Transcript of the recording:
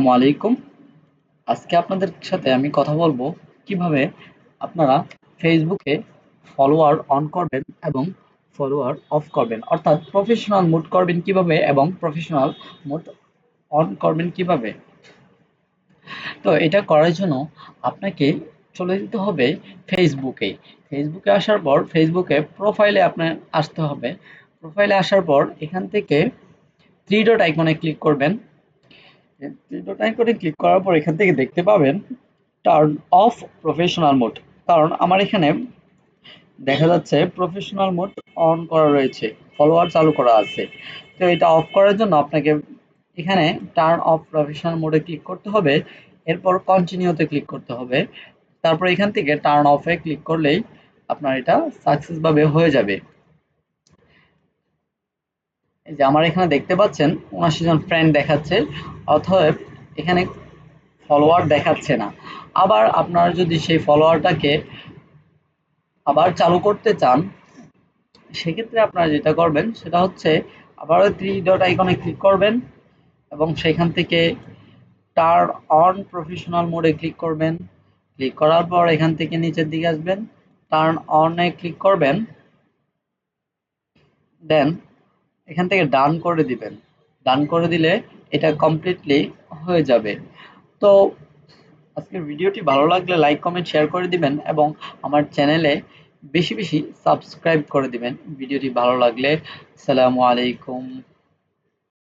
আসসালামু আলাইকুম। আজকে আপনাদের সাথে আমি কথা বলবো কিভাবে আপনারা ফেসবুকে ফলোয়ার অন করবেন এবং ফলোয়ার অফ করবেন, অর্থাৎ প্রফেশনাল মোড করবেন কিভাবে এবং প্রফেশনাল মোড অন করবেন কিভাবে। তো এটা করার জন্য আপনাকে চলে যেতে হবে ফেসবুকে। ফেসবুকে আসার পর ফেসবুকে প্রোফাইলে আপনার আসতে হবে। প্রোফাইলে আসার পর এখান থেকে থ্রি ডট আইকনে ক্লিক করবেন। থ্রি ডট আইকনে ক্লিক করার পর এখান থেকে দেখতে পাবেন টার্ন অফ প্রফেশনাল মোড। কারণ আমার এখানে দেখা যাচ্ছে প্রফেশনাল মোড অন করা রয়েছে, ফলোয়ার চালু করা আছে। তো এটা অফ করার জন্য আপনাকে এখানে টার্ন অফ প্রফেশনাল মোডে ক্লিক করতে হবে। এরপর কন্টিনিউতে ক্লিক করতে হবে। তারপর এখান থেকে টার্ন অফে ক্লিক করলেই আপনার এটা সাকসেস ভাবে হয়ে যাবে। এই যে আমার এখানে দেখতে পাচ্ছেন ৭৯ জন ফ্রেন্ড দেখাচ্ছে, অতএব এখানে ফলোয়ার দেখাচ্ছে না। আবার আপনারা যদি সেই ফলোয়ারটাকে আবার চালু করতে চান, সেক্ষেত্রে আপনারা যেটা করবেন সেটা হচ্ছে আবারও থ্রি ডট আইকনে ক্লিক করবেন এবং সেখান থেকে টার্ন অন প্রফেশনাল মোডে ক্লিক করবেন। ক্লিক করার পর এখান থেকে নিচের দিকে আসবেন, টার্ন অনে ক্লিক করবেন, দেন এখান থেকে ডান করে দিবেন। ডান করে দিলে এটা কমপ্লিটলি হয়ে যাবে। তো আজকের ভিডিওটি ভালো লাগলে লাইক কমেন্ট শেয়ার করে দিবেন এবং আমার চ্যানেলে বেশি বেশি সাবস্ক্রাইব করে দিবেন ভিডিওটি ভালো লাগলে। আসসালামু আলাইকুম।